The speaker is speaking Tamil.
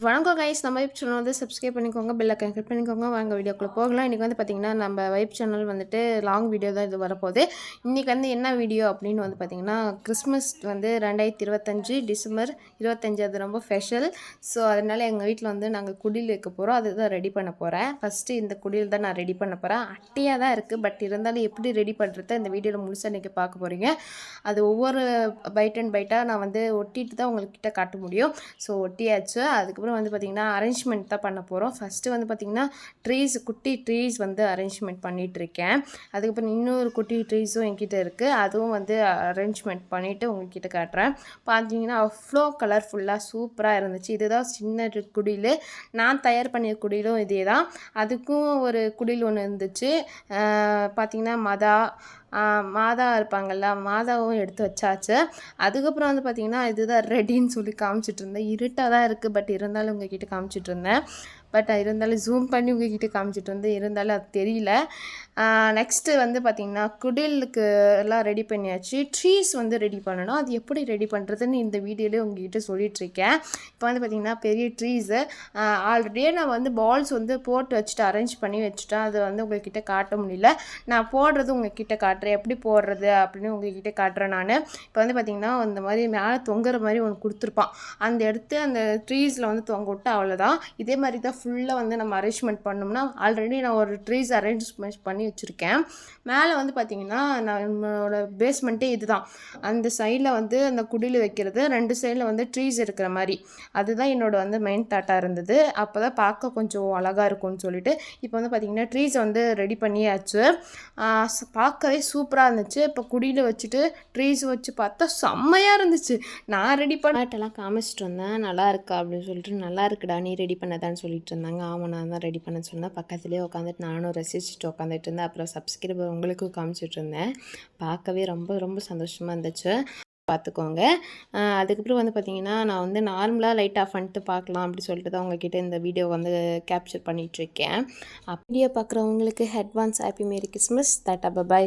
வணக்கம் கைஸ், நம்ம வைப் சேனல் வந்து சப்ஸ்கிரைப் பண்ணிக்கோங்க, பெல் ஐக்கான் கிளிக் பண்ணிக்கோங்க. வாங்க வீடியோக்குள்ளே போகலாம். இன்றைக்கி வந்து பார்த்திங்கன்னா நம்ம வைப் சேனல் வந்துட்டு லாங் வீடியோ தான் இது வரப்போகுது. இன்றைக்கி வந்து என்ன வீடியோ அப்படின்னு வந்து பார்த்திங்கன்னா, கிறிஸ்மஸ் வந்து 2025 டிசம்பர் 25 அது ரொம்ப ஸ்பெஷல். ஸோ அதனால் எங்கள் வீட்டில் வந்து நாங்கள் குடில் வைக்க போகிறோம். அதுதான் ரெடி பண்ண போகிறேன். ஃபஸ்ட்டு இந்த குடில் தான் நான் ரெடி பண்ண போகிறேன். அட்டையாக தான் இருக்குது, பட் இருந்தாலும் எப்படி ரெடி பண்ணுறது இந்த வீடியோவில் முழுசாக இன்றைக்கி பார்க்க போகிறீங்க. அது ஒவ்வொரு பைட் அண்ட் பைட்டாக நான் வந்து ஒட்டிட்டு தான் உங்கள்கிட்ட காட்ட முடியும். ஸோ ஒட்டியாச்சு. அதுக்கப்புறம் வந்து பார்த்திங்கன்னா அரேஞ்ச்மெண்ட் தான் பண்ண போகிறோம். ஃபஸ்ட்டு வந்து பார்த்திங்கன்னா குட்டி ட்ரீஸ் வந்து அரேஞ்ச்மெண்ட் பண்ணிகிட்ருக்கேன். அதுக்கப்புறம் இன்னொரு குட்டி ட்ரீஸும் என்கிட்ட இருக்குது. அதுவும் வந்து அரேஞ்ச்மெண்ட் பண்ணிவிட்டு உங்கள்கிட்ட காட்டுறேன். பார்த்தீங்கன்னா அவ்வளோ கலர்ஃபுல்லாக சூப்பராக இருந்துச்சு. இதுதான் சின்ன குடில். நான் தயார் பண்ணிய குடிலும் இதே தான். அதுக்கும் ஒரு குடில் ஒன்று இருந்துச்சு. பார்த்திங்கன்னா மாதா இருப்பாங்கள்ல, மாதாவும் எடுத்து வச்சாச்சு. அதுக்கப்புறம் வந்து பார்த்திங்கன்னா இதுதான் ரெடின்னு சொல்லி காமிச்சிட்டு இருந்தேன். இருட்டாக தான் இருக்குது, பட் இருந்தாலும் உங்ககிட்ட காமிச்சிட்டு இருந்தேன். பட் இருந்தாலும் ஜூம் பண்ணி உங்ககிட்ட காமிச்சிட்டு இருந்தேன், இருந்தாலும் அது தெரியல. நெக்ஸ்ட்டு வந்து பார்த்திங்கன்னா குடிலுக்கு எல்லாம் ரெடி பண்ணியாச்சு. ட்ரீஸ் வந்து ரெடி பண்ணணும். அது எப்படி ரெடி பண்ணுறதுன்னு இந்த வீடியோலேயே உங்ககிட்ட சொல்லிகிட்ருக்கேன். இப்போ வந்து பார்த்திங்கன்னா பெரிய ட்ரீஸு ஆல்ரெடியே நான் வந்து பால்ஸ் வந்து போட்டு வச்சுட்டு அரேஞ்ச் பண்ணி வச்சுட்டேன். அது வந்து உங்கள்கிட்ட காட்ட முடியல. நான் போடுறது உங்கள்கிட்ட காட்டுறேன், எப்படி போடுறது அப்படின்னு உங்கள்கிட்ட காட்டுறேன் நான். இப்போ வந்து பார்த்திங்கன்னா இந்த மாதிரி மேலே தொங்குற மாதிரி ஒன்று கொடுத்துருப்பான். அந்த எடுத்து அந்த ட்ரீஸில் வந்து தொங்க விட்டு அவ்வளோதான். இதே மாதிரி தான் ஃபுல்லாக வந்து நம்ம அரேஞ்ச்மெண்ட் பண்ணோம்னா, ஆல்ரெடி நான் ஒரு ட்ரீஸ் அரேஞ்ச்மெண்ட் பண்ணி வச்சுருக்கேன். மேலே வந்து பார்த்திங்கன்னா நம்மளோட பேஸ்மெண்ட்டே இது தான். அந்த சைடில் வந்து அந்த குடில் வைக்கிறது, 2 சைடில் வந்து ட்ரீஸ் இருக்கிற மாதிரி. அதுதான் என்னோட வந்து மெயின் தாட்டாக இருந்தது. அப்போ தான் பார்க்க கொஞ்சம் அழகாக இருக்கும்னு சொல்லிட்டு இப்போ வந்து பார்த்திங்கன்னா ட்ரீஸை வந்து ரெடி பண்ணியாச்சு. பார்க்கவே சூப்பராக இருந்துச்சு. இப்போ குடியில் வச்சுட்டு ட்ரீஸ் வச்சு பார்த்தா செம்மையாக இருந்துச்சு. நான் ரெடி பண்ணட்டெல்லாம் காமிச்சிட்டு வந்தேன். நல்லா இருக்கா அப்படின்னு சொல்லிட்டு, நல்லா இருக்குடா நீ ரெடி பண்ணதான்னு சொல்லிட்டு இருந்தாங்க. ஆமாம், நான் தான் ரெடி பண்ண சொன்னேன். பக்கத்துலேயே உட்காந்துட்டு நானும் ரசிச்சுட்டு உட்காந்துட்டு இருந்தேன். அப்புறம் சப்ஸ்கிரைபர் உங்களுக்கும் காமிச்சிட்டு இருந்தேன். பார்க்கவே ரொம்ப ரொம்ப சந்தோஷமாக இருந்துச்சு. பார்த்துக்கோங்க. அதுக்கப்புறம் வந்து பார்த்திங்கன்னா நான் வந்து நார்மலாக லைட் ஆஃப் பண்ணிட்டு பார்க்கலாம் அப்படி சொல்லிட்டு தான் உங்ககிட்ட இந்த வீடியோ வந்து கேப்சர் பண்ணிகிட்ருக்கேன். வீடியோ பார்க்குறவங்களுக்கு advance happy merry Christmas. Tata, by.